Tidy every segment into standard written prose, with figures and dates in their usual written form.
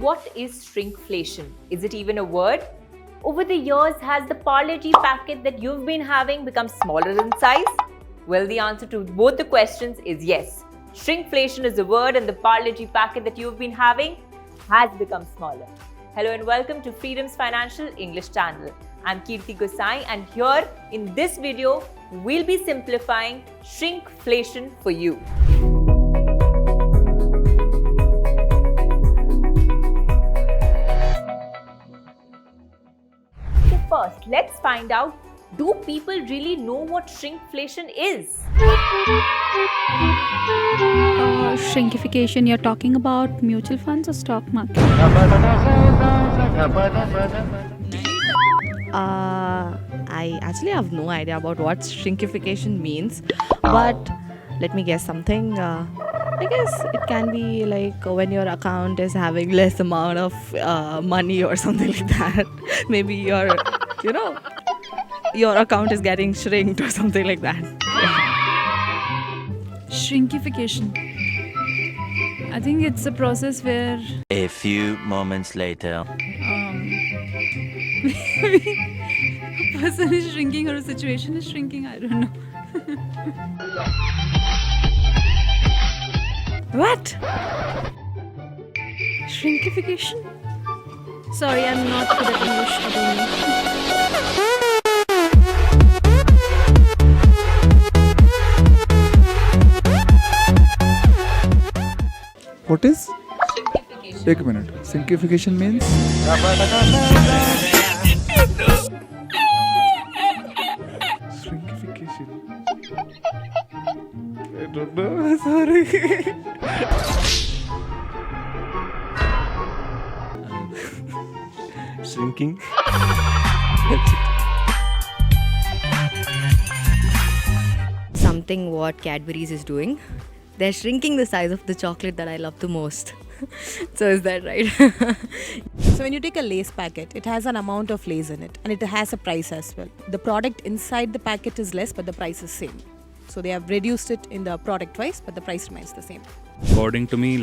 what is shrinkflation? Is it even a word? Over the years, has the Parle-G packet that you've been having become smaller in size? Well, the answer to both the questions is yes. Shrinkflation is a word and the Parle-G packet that you've been having has become smaller. Hello and welcome to Freedom's Financial English channel. I'm Kirti Gosai and here in this video, we'll be simplifying shrinkflation for you. So first, let's find out, do people really know what shrinkflation is? Shrinkification, you're talking about mutual funds or stock market? I actually have no idea about what shrinkification means, but let me guess something. I guess it can be like when your account is having less amount of money or something like that. Maybe your account is getting shrinked or something like that. Shrinkification. I think it's a process where A few moments later. a person is shrinking or a situation is shrinking. I don't know. What? Shrinkification? Sorry, I'm not good at English. I don't know. What is? Shrinkfication. 1 minute. Shrinkfication means? Shrinkfication. I don't know. Sorry. Shrinking. Something what Cadbury's is doing. They're shrinking the size of the chocolate that I love the most. So is that right? So when you take a Lay's packet, it has an amount of Lay's in it and it has a price as well. The product inside the packet is less but the price is same. So they have reduced it in the product wise but the price remains the same. According to me,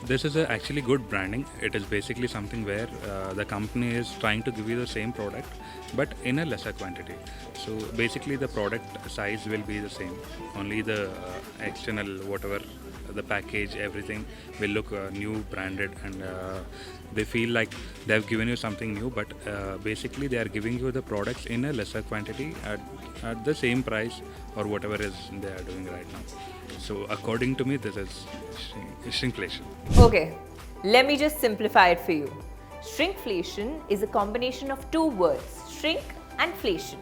this is actually good branding. It is basically something where the company is trying to give you the same product but in a lesser quantity. So basically the product size will be the same. Only the external, whatever, the package, everything will look new, branded, and they feel like they have given you something new, but basically they are giving you the products in a lesser quantity at the same price or whatever is they are doing right now. So according to me, this is shrinkflation. Okay, let me just simplify it for you. Shrinkflation is a combination of two words, shrink and flation.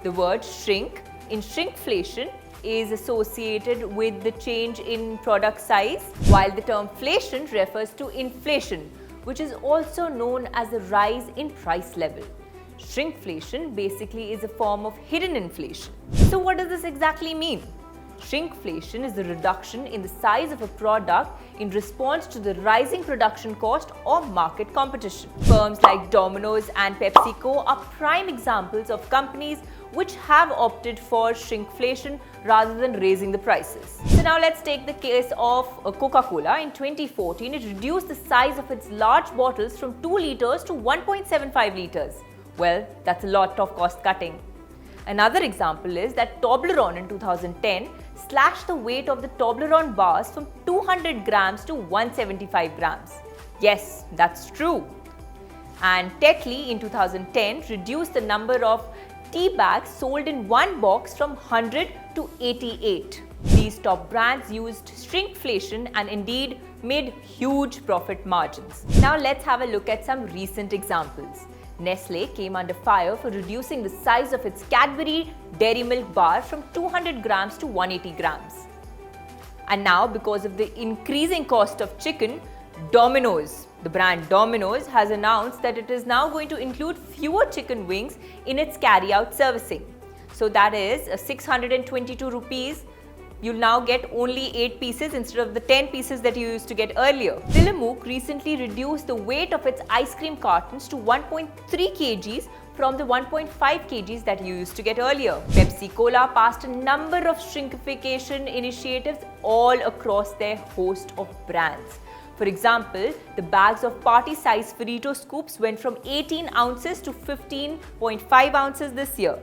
The word shrink in shrinkflation is associated with the change in product size, while the term flation refers to inflation, which is also known as a rise in price level. Shrinkflation basically is a form of hidden inflation. So what does this exactly mean? Shrinkflation is the reduction in the size of a product in response to the rising production cost or market competition. Firms like Domino's and PepsiCo are prime examples of companies which have opted for shrinkflation rather than raising the prices. So now let's take the case of Coca-Cola. In 2014, it reduced the size of its large bottles from 2 liters to 1.75 liters. Well, that's a lot of cost cutting. Another example is that Toblerone in 2010 slashed the weight of the Toblerone bars from 200 grams to 175 grams. Yes, that's true. And Tetley in 2010 reduced the number of tea bags sold in one box from 100 to 88. These top brands used shrinkflation and indeed made huge profit margins. Now let's have a look at some recent examples. Nestle came under fire for reducing the size of its Cadbury Dairy Milk bar from 200 grams to 180 grams. And now, because of the increasing cost of chicken, Domino's, the brand Domino's, has announced that it is now going to include fewer chicken wings in its carry-out servicing. So that is 622 rupees. You'll now get only 8 pieces instead of the 10 pieces that you used to get earlier. Tillamook recently reduced the weight of its ice cream cartons to 1.3 kgs from the 1.5 kgs that you used to get earlier. Pepsi-Cola passed a number of shrinkification initiatives all across their host of brands. For example, the bags of party-size Frito scoops went from 18 ounces to 15.5 ounces this year.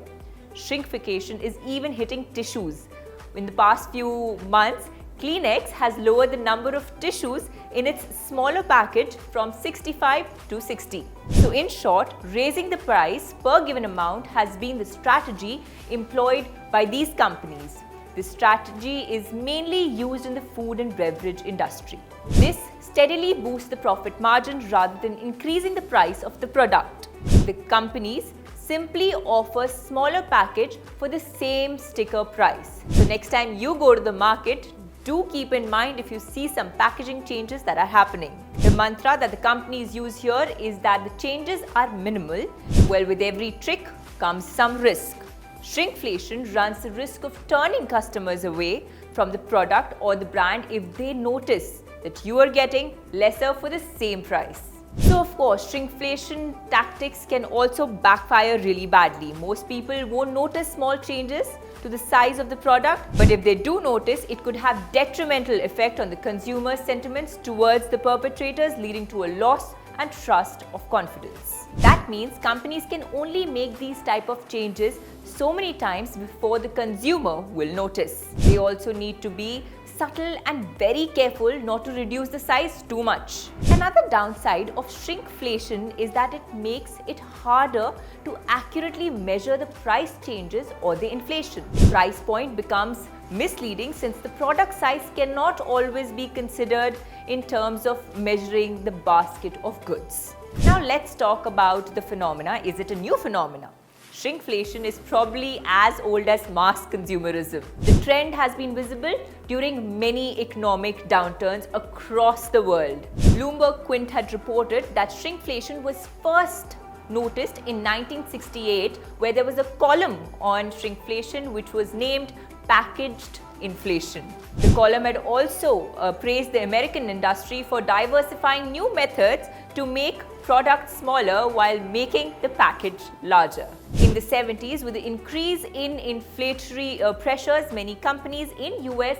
Shrinkflation is even hitting tissues. In the past few months, Kleenex has lowered the number of tissues in its smaller package from 65 to 60. So in short, raising the price per given amount has been the strategy employed by these companies. This strategy is mainly used in the food and beverage industry. This steadily boosts the profit margin rather than increasing the price of the product. The companies simply offer smaller package for the same sticker price. So next time you go to the market, do keep in mind if you see some packaging changes that are happening. The mantra that the companies use here is that the changes are minimal. Well, with every trick comes some risk. Shrinkflation runs the risk of turning customers away from the product or the brand if they notice that you are getting lesser for the same price. So of course, shrinkflation tactics can also backfire really badly. Most people won't notice small changes to the size of the product, but if they do notice, it could have detrimental effect on the consumer sentiments towards the perpetrators, leading to a loss and trust of confidence. That means companies can only make these type of changes so many times before the consumer will notice. They also need to be subtle and very careful not to reduce the size too much. Another downside of shrinkflation is that it makes it harder to accurately measure the price changes or the inflation. The price point becomes misleading since the product size cannot always be considered in terms of measuring the basket of goods. Now let's talk about the phenomena. Is it a new phenomena? Shrinkflation is probably as old as mass consumerism. The trend has been visible during many economic downturns across the world. Bloomberg Quint had reported that shrinkflation was first noticed in 1968, where there was a column on shrinkflation which was named Packaged Inflation. The column had also praised the American industry for diversifying new methods to make products smaller while making the package larger. In the 70s, with the increase in inflationary pressures, many companies in US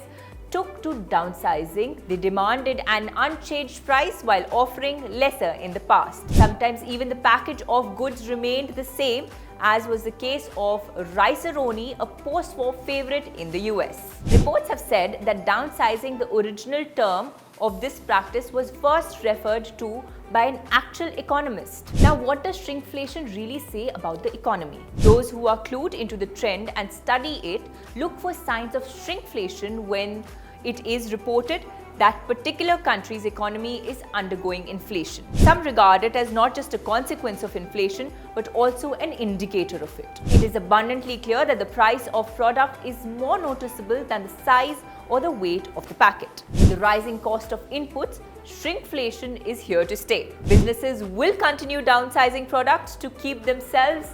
took to downsizing. They demanded an unchanged price while offering lesser in the past. Sometimes even the package of goods remained the same, as was the case of Rice-A-Roni, a post-war favorite in the US. Reports have said that downsizing, the original term of this practice, was first referred to by an actual economist. Now, what does shrinkflation really say about the economy? Those who are clued into the trend and study it look for signs of shrinkflation when it is reported that particular country's economy is undergoing inflation. Some regard it as not just a consequence of inflation, but also an indicator of it. It is abundantly clear that the price of product is more noticeable than the size or the weight of the packet. With the rising cost of inputs, shrinkflation is here to stay. Businesses will continue downsizing products to keep themselves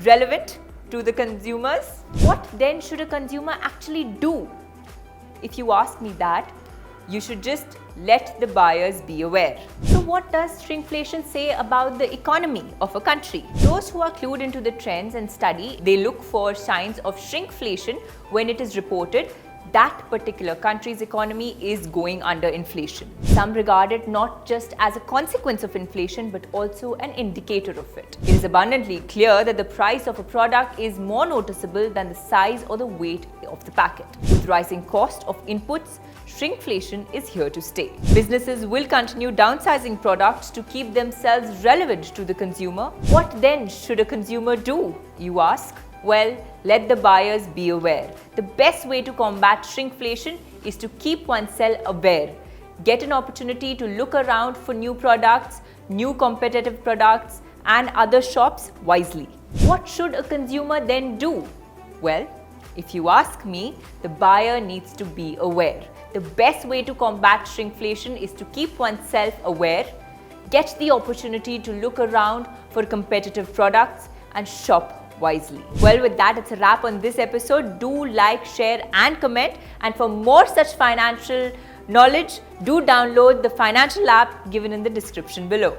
relevant to the consumers. What then should a consumer actually do? If you ask me that, you should just let the buyers be aware. So what does shrinkflation say about the economy of a country? Those who are clued into the trends and study, they look for signs of shrinkflation when it is reported that particular country's economy is going under inflation. Some regard it not just as a consequence of inflation, but also an indicator of it. It is abundantly clear that the price of a product is more noticeable than the size or the weight of the packet. With rising cost of inputs, shrinkflation is here to stay. Businesses will continue downsizing products to keep themselves relevant to the consumer. What then should a consumer do, you ask? Well, let the buyers be aware. The best way to combat shrinkflation is to keep oneself aware. Get an opportunity to look around for new products, new competitive products, and other shops wisely. What should a consumer then do? Well, if you ask me, the buyer needs to be aware. The best way to combat shrinkflation is to keep oneself aware, get the opportunity to look around for competitive products, and shop wisely. Well, with that, it's a wrap on this episode. Do like, share, and comment. And for more such financial knowledge, do download the financial app given in the description below.